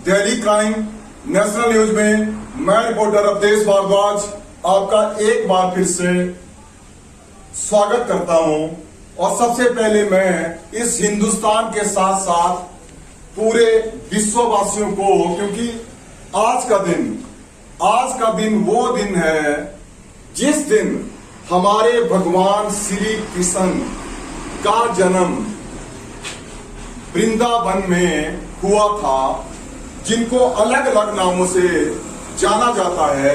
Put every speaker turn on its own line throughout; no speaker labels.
Delhi crime national news में मैं reporter Awadhesh Bhardwaj आपका एक बार फिर से स्वागत करता हूं। और सबसे पहले मैं इस हिंदुस्तान के साथ साथ पूरे विश्ववासियों को, क्योंकि आज का दिन वो दिन है जिस दिन हमारे भगवान श्री कृष्ण का जन्म वृंदावन में हुआ था, जिनको अलग अलग नामों से जाना जाता है,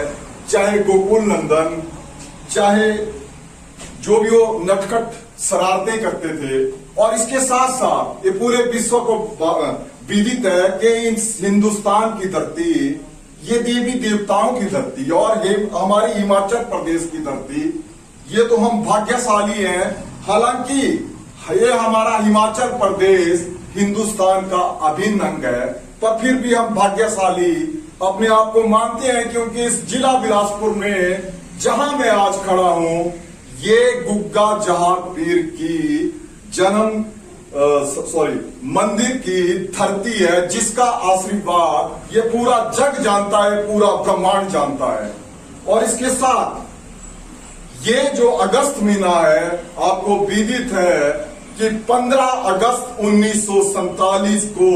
चाहे गोकुल नंदन, चाहे जो भी वो नटखट शरारतें करते थे। और इसके साथ साथ ये पूरे विश्व को विदित है कि इस हिंदुस्तान की धरती ये देवी देवताओं की धरती और ये हमारी हिमाचल प्रदेश की धरती, ये तो हम भाग्यशाली हैं। हालांकि ये हमारा हिमाचल प्रदेश हिंदुस्तान का अभिन्न अंग है, पर फिर भी हम भाग्यशाली अपने आप को मानते हैं, क्योंकि इस जिला बिलासपुर में जहां मैं आज खड़ा हूं, ये गुग्गा जहार पीर की मंदिर की धरती है, जिसका आशीर्वाद ये पूरा जग जानता है, पूरा ब्रह्मांड जानता है। और इसके साथ ये जो अगस्त महीना है, आपको विदित है कि 15 अगस्त 1947 को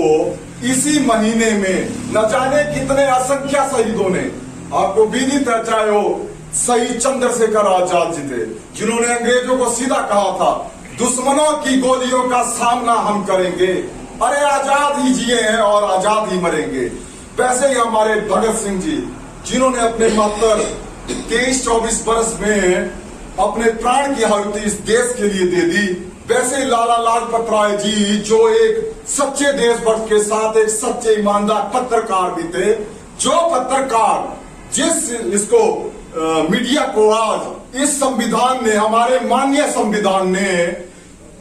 इसी महीने में न जाने कितने असंख्य शहीदों ने, आपको विदित है, चाहे वो शहीद चंद्रशेखर आजाद जी थे, जिन्होंने अंग्रेजों को सीधा कहा था दुश्मनों की गोलियों का सामना हम करेंगे, अरे आजाद ही जिए हैं और आजाद ही मरेंगे। वैसे ही हमारे भगत सिंह जी, जिन्होंने अपने मात्र 23-24 वर्ष में अपने प्राण की आहुति इस देश के लिए दे दी, वैसे ही लाला लाजपत राय जी, जो एक सच्चे देशभक्त के साथ एक सच्चे ईमानदार पत्रकार भी थे, जो पत्रकार जिस इसको मीडिया को आज इस संविधान ने, हमारे माननीय संविधान ने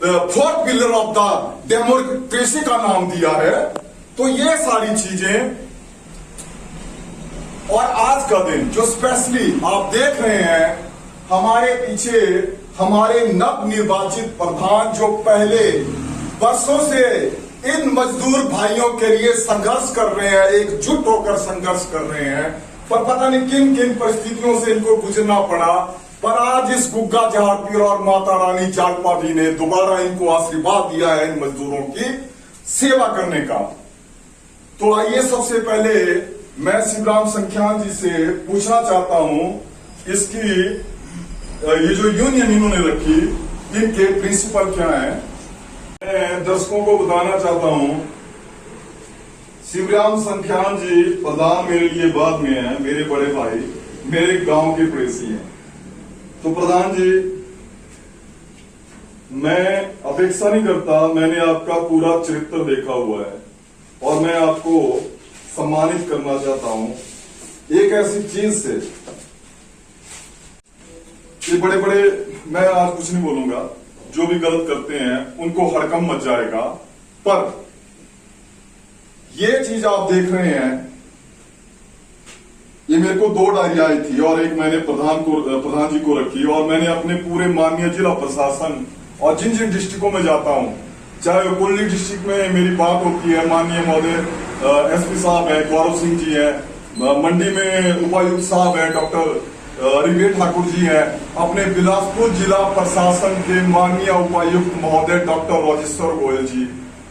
fourth pillar of the democracy का नाम दिया है। तो ये सारी चीजें, और आज का दिन जो स्पेशली आप देख रहे हैं, हमारे पीछे हमारे नव निर्वाचित प्रधान, जो पहले वर्षों से इन मजदूर भाइयों के लिए संघर्ष कर रहे हैं, एकजुट होकर संघर्ष कर रहे हैं, पर पता नहीं किन किन परिस्थितियों से इनको गुजरना पड़ा, पर आज इस गुग्गा जहार पीर और माता रानी जागपा जी ने दोबारा इनको आशीर्वाद दिया है इन मजदूरों की सेवा करने का। तो आइए सबसे पहले मैं शिवराम संख्यान जी से पूछना चाहता हूं, इसकी ये जो यूनियन इन्होंने रखी, इनके प्रिंसिपल क्या हैं। मैं दर्शकों को बताना चाहता हूं, शिवराम संख्यान जी प्रधान मेरे लिए बाद में है, मेरे बड़े भाई, मेरे गांव के प्रेसी हैं। तो प्रधान जी, मैं अपेक्षा नहीं करता, मैंने आपका पूरा चरित्र देखा हुआ है और मैं आपको सम्मानित करना चाहता हूं एक ऐसी चीज से। ये बड़े बड़े, मैं आज कुछ नहीं बोलूंगा, जो भी गलत करते हैं उनको हड़कंप मच जाएगा, पर ये चीज आप देख रहे हैं, ये मेरे को 2 डायरी आई थी और एक मैंने प्रधान जी को रखी, और मैंने अपने पूरे माननीय जिला प्रशासन और जिन जिन डिस्ट्रिक्टों में जाता हूं, चाहे कुल्ली डिस्ट्रिक्ट में मेरी बात होती है, माननीय महोदय एसपी साहब है, गौरव सिंह जी है, मंडी में उपायुक्त साहब है, डॉक्टर रिवेट ठाकुर जी हैं, अपने बिलासपुर जिला प्रशासन के माननीय उपायुक्त महोदय डॉक्टर राजेश्वर गोयल जी,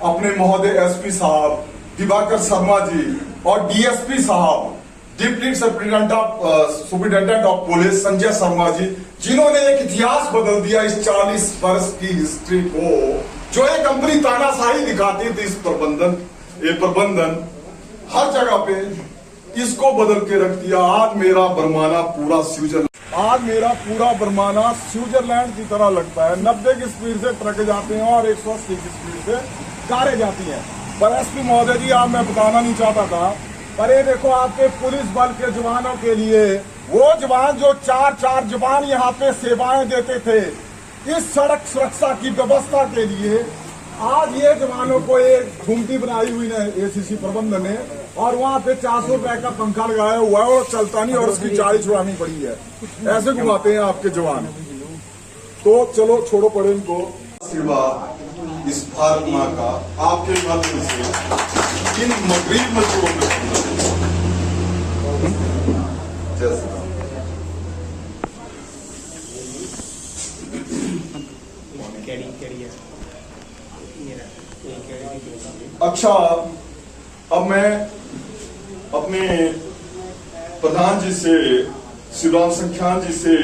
अपने महोदय एसपी साहब दिवाकर शर्मा जी, और डीएसपी साहब, deputy superintendent of police Sanjay Sharma ji, जिन्होंने एक इतिहास बदल दिया इस 40 वर्ष की हिस्ट्री को। जो एक कंपनी तानाशाही दिखाती थी, इस प्रबंधन हर जगह पे, इसको बदल के रख दिया। आज मेरा बरमाना पूरा स्विट्जरलैंड की तरह लगता है। 90 की स्पीड से ट्रक जाते हैं और 180 की स्पीड से कारें जाती हैं। पर एसपी महोदय जी, आप मैं बताना नहीं चाहता था, पर ये देखो आपके पुलिस बल के जवानों के लिए, वो जवान जो 4 जवान यहाँ पे सेवाएं देते थे इस सड़क सुरक्षा की व्यवस्था के लिए, आज ये जवानों को एक घुमटी बनाई हुई है एसीसी प्रबंधन ने, और वहाँ पे 400 रुपए का पंखा लगाया हुआ है और चलता नहीं, और उसकी चाबी छुड़ानी पड़ी है। ऐसे घुमाते हैं आपके जवान। तो चलो छोड़ो पड़े इनको। आशीर्वाद इस भारत माँ का आपके माध्यम से इन गरीब मजदूरों में जैसे अच्छा, अब मैं अपने प्रधान जी से, शिवराम संख्यान जी से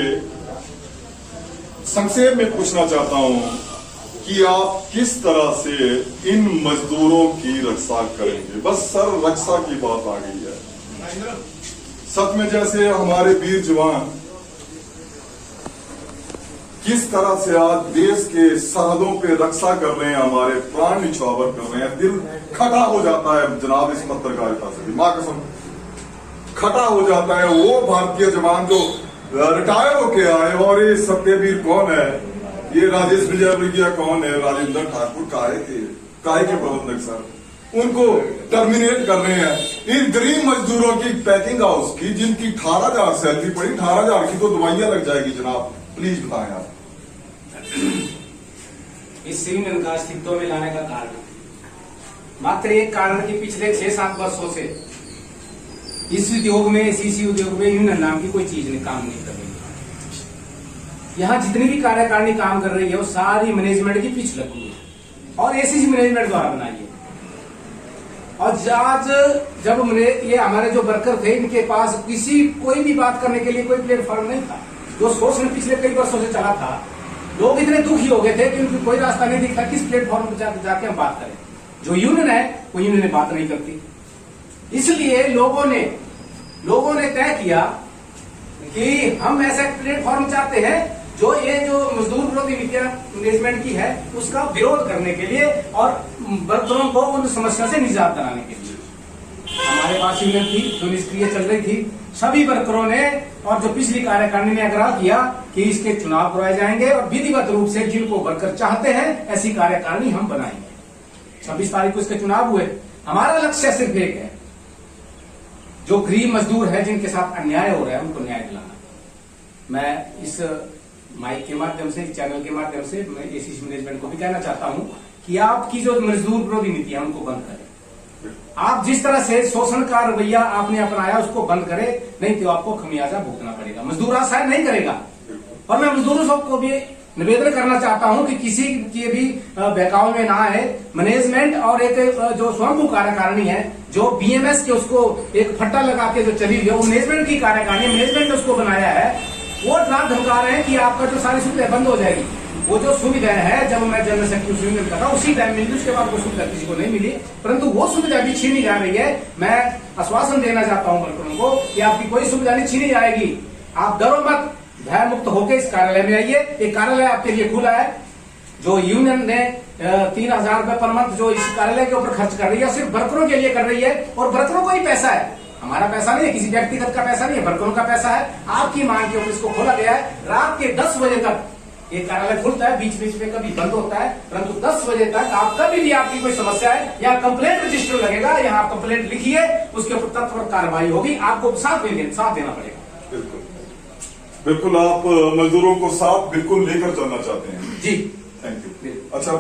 संक्षेप में पूछना चाहता हूं कि आप किस तरह से इन मजदूरों की रक्षा करेंगे। बस सर रक्षा की बात आ गई है। सच में जैसे हमारे वीर जवान किस तरह से आज देश के सरहदों पे रक्षा कर रहे हैं, हमारे प्राण निछावर कर रहे हैं, दिल खटा हो जाता है जनाब इस पत्रकारिता से, मां कसम खटा हो जाता है। वो भारतीय जवान जो रिटायर होके आए, और ये सत्यवीर कौन है, ये राजेश विजय भैया कौन है, राजेंद्र ठाकुर काहे के प्रबंधक सर, उनको टर्मिनेट कर रहे हैं। इन गरीब मजदूरों की पैकिंग हाउस की, जिनकी 18,000 सैलरी पड़ी, 18,000 की तो दवाइयां लग जाएगी जनाब, प्लीज बताएं आप।
इस यूनियन का अस्तित्व में लाने का कारण मात्र एक कारण कि पिछले 6-7 वर्षों से इस उद्योग में, सीसी उद्योग में यूनियन नाम की कोई चीज नहीं काम नहीं कर रही। यहाँ जितनी भी कार्यकारिणी काम कर रही है वो सारी मैनेजमेंट की पिछ लगी है और एसीसी मैनेजमेंट द्वारा बनाई है। और आज जब ये हमारे जो वर्कर थे, इनके पास कोई भी बात करने के लिए कोई प्लेटफॉर्म नहीं था। जो शोषण पिछले कई वर्षों से चला था, लोग इतने दुखी हो गए थे कि उनको कोई रास्ता नहीं दिखता किस प्लेटफॉर्म पर जाके हम बात करें। जो यूनियन है वो यूनियन में बात नहीं करती, इसलिए लोगों ने तय किया कि हम ऐसा प्लेटफॉर्म चाहते हैं जो ये जो मजदूर विरोधी नीतियां मैनेजमेंट की है उसका विरोध करने के लिए और वर्करों को उन समस्या से निजात दिलाने के लिए। हमारे पास यूनियन थी जो निष्क्रिय चल रही थी, सभी वर्करों ने और जो पिछली कार्यकारिणी ने आग्रह किया कि इसके चुनाव करवाए जाएंगे और विधिवत रूप से जिनको वर्कर चाहते हैं ऐसी कार्यकारिणी हम बनाएंगे। 26 तारीख को इसके चुनाव हुए। हमारा लक्ष्य सिर्फ एक है, जो गरीब मजदूर है जिनके साथ अन्याय हो रहा है उनको न्याय दिलाना। मैं इस माइक के माध्यम से, चैनल के माध्यम से मैं एसीसी मैनेजमेंट को भी कहना चाहता हूं कि आपकी जो मजदूर विरोधी नीति है उनको बंद करें। आप जिस तरह से शोषण का रवैया आपने अपनाया उसको बंद करें, नहीं तो आपको खमियाजा भुगतना पड़ेगा। मजदूर आज शायद नहीं करेगा। और मैं मजदूरों सबको भी निवेदन करना चाहता हूं कि किसी के भी बहकाव में ना आए। मैनेजमेंट और एक जो स्वयंभू कार्यकारिणी है, जो बीएमएस के उसको एक फट्टा लगा के जो चली हुई है, वो मैनेजमेंट की कार्यकारिणी, मैनेजमेंट ने उसको बनाया है। वो ड्राफ्ट धमका रहे हैं कि आपका जो सारी सुविधाएं बंद हो जाएगी। वो जो सुविधाएं है, जब मैं जनरल सेक्रेटरी यूनियन का था उसी टाइम मिली, उसके बाद वो सुविधा किसी को नहीं मिली, परंतु वो सुविधा भी छीनी जा रही है। मैं आश्वासन देना चाहता हूं वर्करों को कि आपकी कोई सुविधा नहीं छीनी जाएगी। आप डरो मत, भय मुक्त होकर इस कार्यालय में आइए। एक कार्यालय आपके लिए खुला है। जो यूनियन ने 3,000 रुपए पर मंथ जो इस कार्यालय के ऊपर खर्च कर रही है, सिर्फ वर्करों के लिए कर रही है और वर्करों को ही पैसा है, हमारा पैसा नहीं है, किसी व्यक्तिगत का पैसा नहीं है, वर्करों का पैसा है। आपकी मांग के ऊपर इसको खोला गया है। रात के 10 बजे तक ये कार्यालय खुलता है, बीच बीच में कभी बंद होता है, परंतु 10 बजे तक आप कभी भी आपकी कोई समस्या है, यहाँ कंप्लेंट रजिस्टर लगेगा, यहाँ आप कंप्लेंट लिखिए, उसके ऊपर तत्पर कार्रवाई होगी। आपको साथ देना पड़ेगा।
बिल्कुल बिल्कुल, आप मजदूरों को साथ बिल्कुल लेकर चलना चाहते हैं
जी।
Thank you. अच्छा,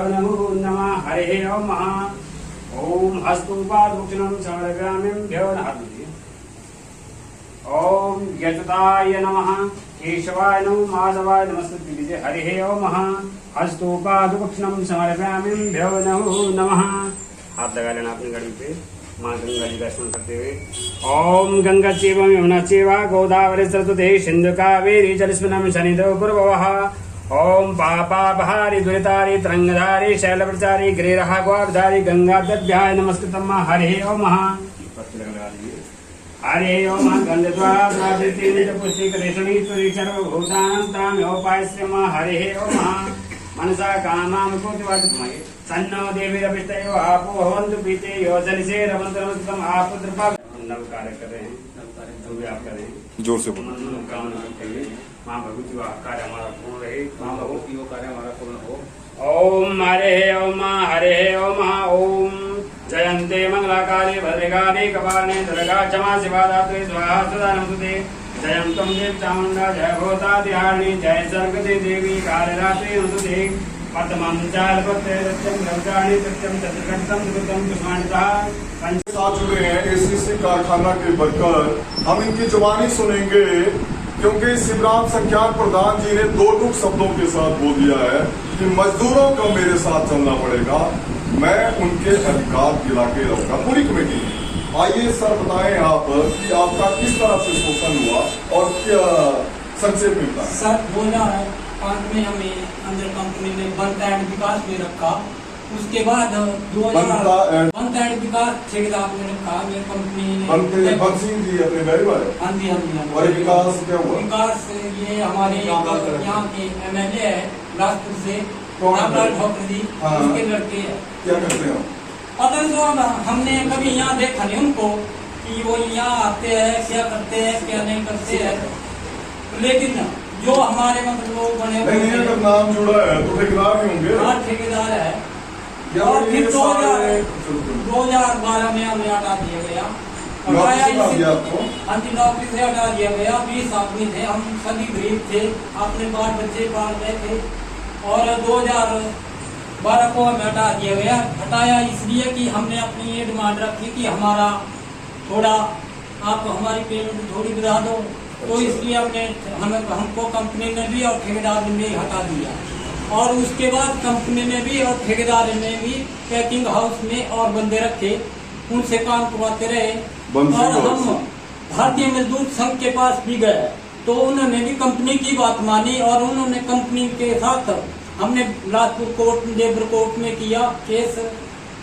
नमो नमः हरे नमः। ओम हस्तुपादुक्षणं समर्पयाम्यभ्यो नमः। ओम यजताय नमः, केशवाय नमः, माधवाय नमस्ते हरे नमः। हस्तुपादुक्षणं समर्पयाम्यभ्यो नमो नमः। हाथ लगा लेना अपनी घड़ी पे, माँ गंगा जी का स्मरण करते हुए। ओम गंगा चैव यमुना चैव गोदावरी सरस्वती सिंधु कावेरी जलस्मिन् सन्निधौ कुर्वः। ओम पापापहारी दुरितारी तरंगधारी शैलप्रचारी गिरिरहा ग्वाधारी गंगाभ्याय नमस्कृतं हरे नमः। हरे ओम गंधद्वारा पुष्टिकरेषणी सर्वभूतानां हरे ओम। मनसा कामां कोटिवाचकमये सन्नो देवीरभिष्टयो आपो भवन्तु पीते यो जलिसे रमन्तरमस्तुतं आप द्रपा। नव कार्य कर रहे हैं, जो भी आप कर रहे हैं
जोर से बोलो।
मनोकामना करते हुए माँ भगवती का कार्य हमारा पूर्ण रहे,
माँ भगवती वो कार्य हमारा पूर्ण हो।
ओम हरे ओम हरे ओम। ओम जयन्ते मंगलाकाले भद्रकाले कपाले दुर्गा क्षमा शिवा दात्री स्वाहा सदा नमस्ते। जयंतं देव चामुंडा जय भूतादिहारिणी जय सर्गदे देवी कालरात्रि नमस्ते। वर्तमान चालपत्रे सत्यम रवजाणी सत्यम चतुर्गतम सुगतम कुष्मांडा पंच
साथ जुड़े हैं एसीसी कारखाना के वर्कर। हम इनकी जुबानी सुनेंगे क्योंकि शिवराम संज्ञान प्रधान जी ने दो टूक शब्दों के साथ बोल दिया है कि मजदूरों को मेरे साथ चलना पड़ेगा, मैं उनके अधिकार दिला के रहूंगा। पूरी कमेटी आइए सर बताएं आप कि आपका किस तरह से शोषण हुआ और क्या संक्षेप में बताएं।
सर 2005 में हमें अंदर कंपनी ने बनता एंड विकास में रखा। उसके बाद 2000 बनता एंड विकास ठेकेदार में रखा। मेरी कंपनी ने
बंद सिंह जी अपने भाई भाई
हाँ जी हाँ जी हाँ जी।
और ये विकास क्या हुआ?
विकास ये हमारे यहाँ के MLA है बिलासपुर से
कौन है?
रामलाल ठाकुर जी,
हाँ।
उसके लड़के हैं।
क्या करते हैं?
पता नहीं तो हमने कभी यहाँ देखा नहीं उनको कि वो यहाँ आते हैं, क्या करते हैं क्या नहीं करते हैं। लेकिन जो हमारे मतलब लोग बने
नहीं नहीं, अगर नाम जुड़ा है तो ठेकेदार ही होंगे।
हाँ ठेकेदार है।
या
और फिर
ये सारे-
2012 में हमें हटा दिया गया।
नौकरी से हटा
इसी-
दिया आपको?
हाँ जी नौकरी से हटा दिया गया। 20 आदमी थे, हम सभी गरीब थे, अपने बाल बच्चे पाल रहे थे। और 2012 को हमें हटा दिया गया। हटाया इसलिए कि हमने अपनी ये डिमांड रखी कि हमारा थोड़ा आप हमारी पेमेंट थोड़ी बढ़ा दो, तो इसलिए हमको कंपनी ने भी और ठेकेदार ने भी हटा दिया। और उसके बाद कंपनी ने भी और ठेकेदार ने भी पैकिंग हाउस में और बंदे रखे, उनसे काम करवाते रहे। और हम भारतीय मजदूर संघ के पास भी गए तो उन्होंने भी कंपनी की बात मानी और उन्होंने कंपनी के साथ हमने बिलासपुर कोर्ट लेबर कोर्ट में किया केस।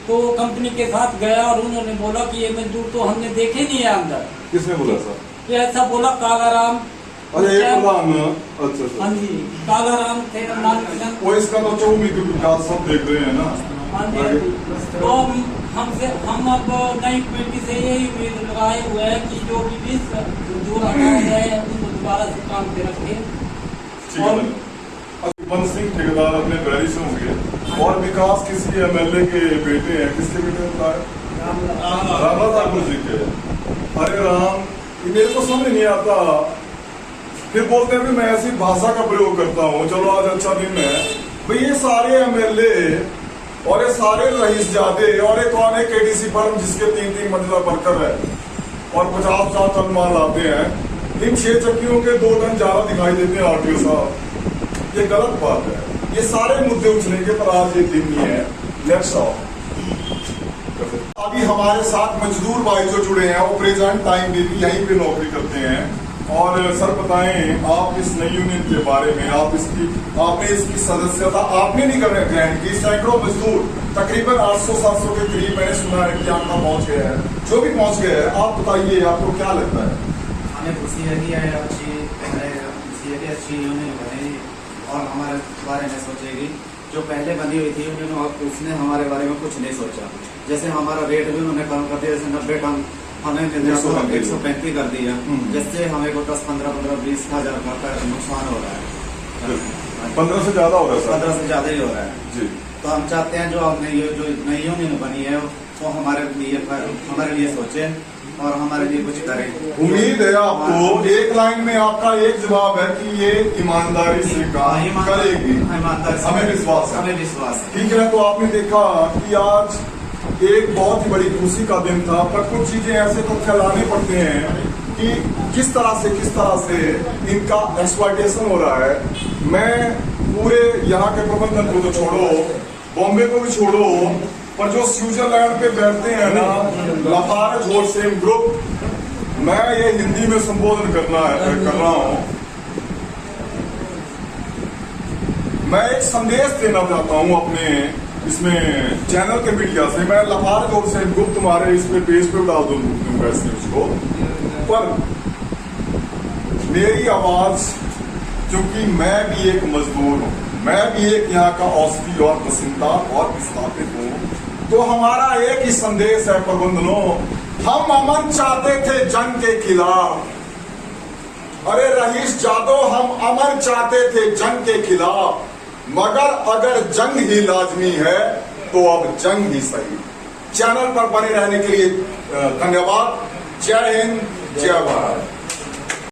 तो कंपनी के साथ गया और उन्होंने बोला कि ये मजदूर तो हमने देखे नहीं है अंदर।
किसने बोला सर?
ये ऐसा बोला कालाराम।
अरे एक प्रधान। अच्छा अच्छा।
हाँ जी कालाराम थे नाम किशन।
वो इसका तो 24 विकास सब देख रहे हैं ना।
हाँ जी हाँ जी। तो हम अब नई कमेटी से यही उम्मीद लगाए हुए हैं कि जो भी 20 मजदूर हटाए गए उनको दोबारा से काम पे रखें। और
बंद सिंह ठेकेदार अपने बैरी से होंगे और विकास किसी MLA के बेटे हैं। किसके बेटे होता है? रामलाल ठाकुर जी के। अरे राम, ये मेरे को समझ नहीं आता। फिर बोलते हैं भी मैं ऐसी भाषा का प्रयोग करता हूँ। चलो आज अच्छा दिन है भाई। ये सारे MLA और ये सारे रईसजादे और एक कौन है KDC फर्म जिसके 3-3 मंजिला वर्कर है और 50 टन माल आते हैं। इन 6 चक्कियों के 2 टन ज्यादा दिखाई देते हैं RTO साहब। ये गलत बात है। ये सारे मुद्दे उछलेंगे पर आज ये दिन नहीं है। नेक्स्ट ऑफ अभी हमारे साथ मजदूर भाई जो जुड़े हैं वो प्रेजेंट टाइम में भी यहीं पे नौकरी करते हैं। और सर बताएं आप इस नई यूनियन के बारे में। आपने इसकी सदस्यता आपने नहीं करने ग्रहण की। सैकड़ों मजदूर तकरीबन 800-700 के करीब मैंने सुना है कि आपका पहुंच गया है। जो भी पहुंच गया है आप बताइए आपको क्या लगता है?
हमें खुशी है कि अच्छी यूनियन बनेगी और हमारे बारे में सोचेगी। जो पहले बनी हुई थी यूनियन उसने हमारे बारे में कुछ नहीं सोचा। जैसे हमारा रेट भी उन्होंने कम कर दिया। जैसे 90 टन हमें 135 कर दिया, जिससे हमें को 10-15-20 हज़ार का नुकसान हो रहा है।
15 से ज्यादा हो रहा है सर?
15 से ज्यादा ही हो रहा है
जी।
तो हम चाहते हैं जो नई यूनियन बनी है वो हमारे लिए सोचे और हमारे लिए कुछ करें।
उम्मीद है आपको। एक लाइन में आपका एक जवाब है कि ये ईमानदारी से काम करेगी। हमें विश्वास है।
हमें विश्वास है।
ठीक है। तो आपने देखा कि आज एक बहुत ही बड़ी खुशी का दिन था पर कुछ चीजें ऐसे तो फैलाने पड़ते हैं कि किस तरह से इनका एक्सप्लॉयटेशन हो रहा है। मैं पूरे यहाँ के प्रबंधन को तो छोड़ो, बॉम्बे को भी छोड़ो, पर जो स्विट्जरलैंड पे बैठते हैं ना लाफार्ज और सेम ग्रुप, मैं ये हिंदी में संबोधन कर रहा हूँ। मैं एक संदेश देना चाहता हूँ अपने इसमें चैनल के मीडिया से। मैं लाफार्ज और सेम ग्रुप तुम्हारे इसमें पेज पे डाल दूंगा इस न्यूज को। पर मेरी आवाज, क्योंकि मैं भी एक मजदूर हूँ, मैं भी एक यहाँ का औषधि और बसिंदा और विस्थापित हूँ, तो हमारा एक ही संदेश है प्रबंधनों। हम अमन चाहते थे जंग के खिलाफ। अरे रईस जादव, हम अमन चाहते थे जंग के खिलाफ, मगर अगर जंग ही लाजमी है तो अब जंग ही सही। चैनल पर बने रहने के लिए धन्यवाद। जय हिंद, जय भारत।